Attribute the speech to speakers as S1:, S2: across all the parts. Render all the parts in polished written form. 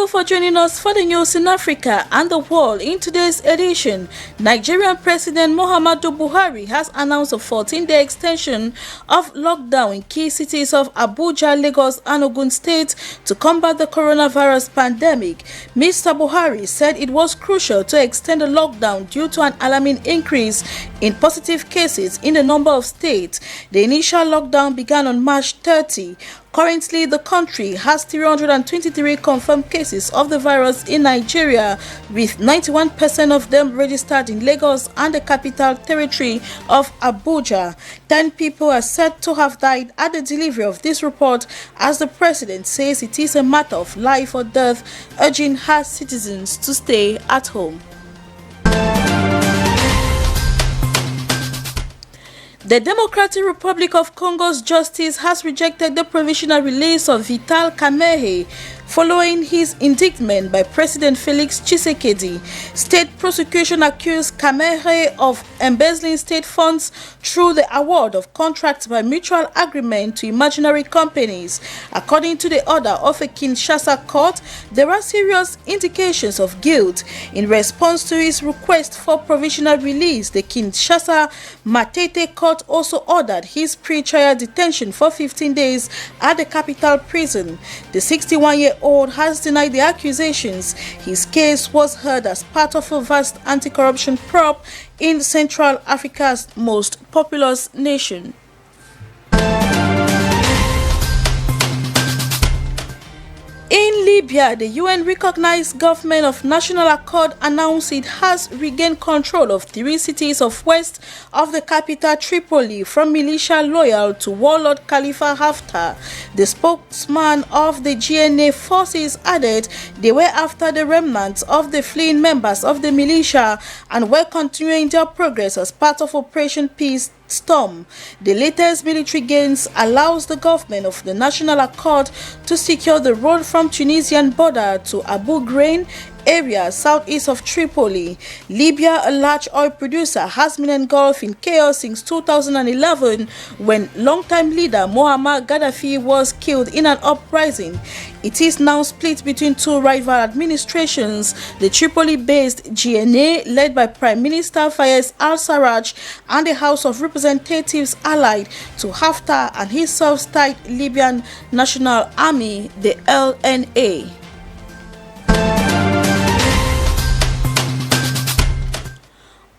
S1: you for joining us for the news in Africa and the world. In today's edition, Nigerian President Muhammadu Buhari has announced a 14-day extension of lockdown in key cities of Abuja, Lagos, and Ogun State to combat the coronavirus pandemic. Mr. Buhari said it was crucial to extend the lockdown due to an alarming increase in positive cases in a number of states. The initial lockdown began on March 30. Currently, the country has 323 confirmed cases of the virus in Nigeria, with 91% of them registered in Lagos and the Capital Territory of Abuja. 10 people are said to have died at the delivery of this report, as the president says it is a matter of life or death, urging her citizens to stay at home. The Democratic Republic of Congo's justice has rejected the provisional release of Vital Kamerhe following his indictment by President Felix Tshisekedi. State prosecution accused Kamerhe of embezzling state funds through the award of contracts by mutual agreement to imaginary companies. According to the order of a Kinshasa court, there are serious indications of guilt. In response to his request for provisional release, the Kinshasa Matete court also ordered his pre-trial detention for 15 days at the capital prison. The 61-year-old has denied the accusations. His case was heard as part of a vast anti-corruption probe in Central Africa's most populous nation. In Libya, the UN-recognized government of national accord announced it has regained control of 3 cities of west of the capital Tripoli from militia loyal to warlord Khalifa Haftar. The spokesman of the GNA forces added they were after the remnants of the fleeing members of the militia and were continuing their progress as part of Operation Peace Storm. The latest military gains allows the government of the National Accord to secure the road from Tunisian border to Abu Ghraib area southeast of Tripoli. Libya, a large oil producer, has been engulfed in chaos since 2011 when longtime leader Muammar Gaddafi was killed in an uprising. It is now split between 2 rival administrations, the Tripoli-based GNA led by Prime Minister Fayez al-Sarraj and the House of Representatives allied to Haftar and his self-styled Libyan National Army, the LNA.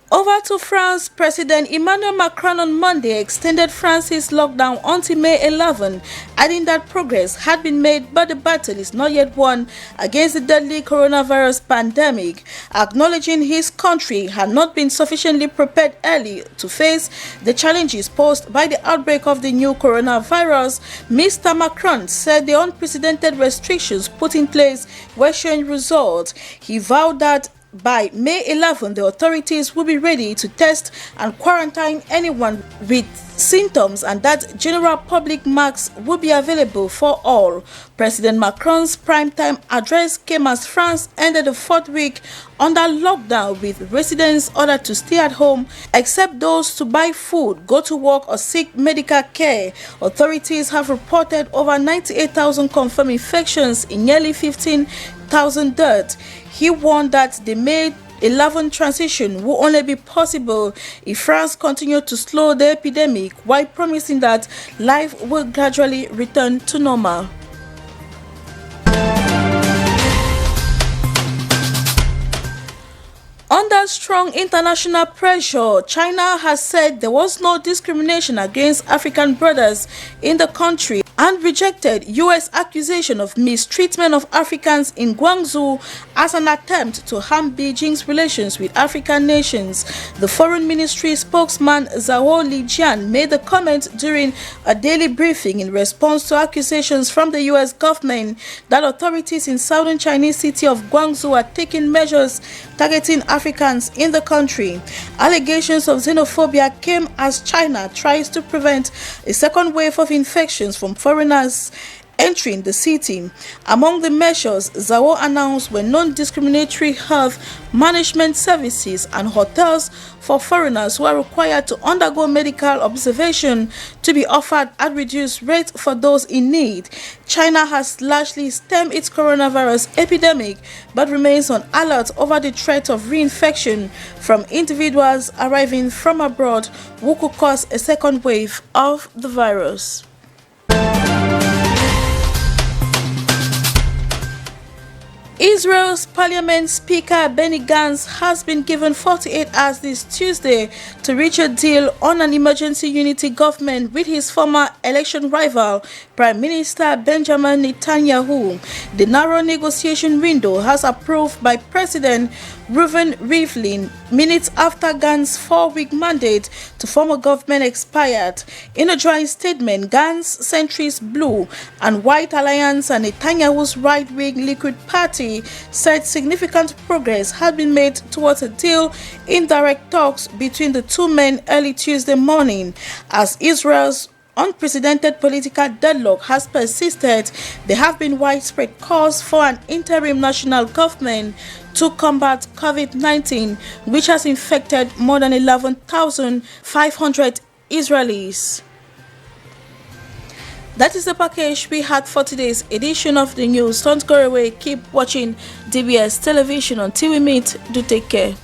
S1: Over to France, President Emmanuel Macron on Monday extended France's lockdown until May 11, adding that progress had been made but the battle is not yet won against the deadly coronavirus pandemic. Acknowledging his country had not been sufficiently prepared early to face the challenges posed by the outbreak of the new coronavirus, Mr. Macron said the unprecedented restrictions put in place were showing results. He vowed that by May 11, the authorities will be ready to test and quarantine anyone with symptoms and that general public masks will be available for all. President Macron's primetime address came as France ended the 4th week under lockdown, with residents ordered to stay at home except those to buy food, go to work or seek medical care. Authorities have reported over 98,000 confirmed infections in nearly 15,000 deaths. He warned that the May 11 transition will only be possible if France continued to slow the epidemic, while promising that life will gradually return to normal. Under strong international pressure, China has said there was no discrimination against African brothers in the country and rejected U.S. accusation of mistreatment of Africans in Guangzhou as an attempt to harm Beijing's relations with African nations. The Foreign Ministry spokesman Zhao Lijian made the comment during a daily briefing in response to accusations from the U.S. government that authorities in southern Chinese city of Guangzhou are taking measures targeting Africans in the country. Allegations of xenophobia came as China tries to prevent a second wave of infections from foreigners entering the city. Among the measures Zawo announced were non-discriminatory health management services and hotels for foreigners who are required to undergo medical observation to be offered at reduced rates for those in need. China has largely stemmed its coronavirus epidemic but remains on alert over the threat of reinfection from individuals arriving from abroad who could cause a second wave of the virus. Israel's Parliament Speaker Benny Gantz has been given 48 hours this Tuesday to reach a deal on an emergency unity government with his former election rival, Prime Minister Benjamin Netanyahu. The narrow negotiation window has approved by President Reuven Rivlin minutes after Gantz's 4-week mandate to form a government expired. In a joint statement, Gantz's centrist Blue and White Alliance and Netanyahu's right-wing Likud Party said significant progress had been made towards a deal in direct talks between the two men early Tuesday morning. As Israel's unprecedented political deadlock has persisted, there have been widespread calls for an interim national government to combat COVID-19, which has infected more than 11,500 Israelis. That is the package we had for today's edition of the news. Don't go away, keep watching DBS television. Until we meet, do take care.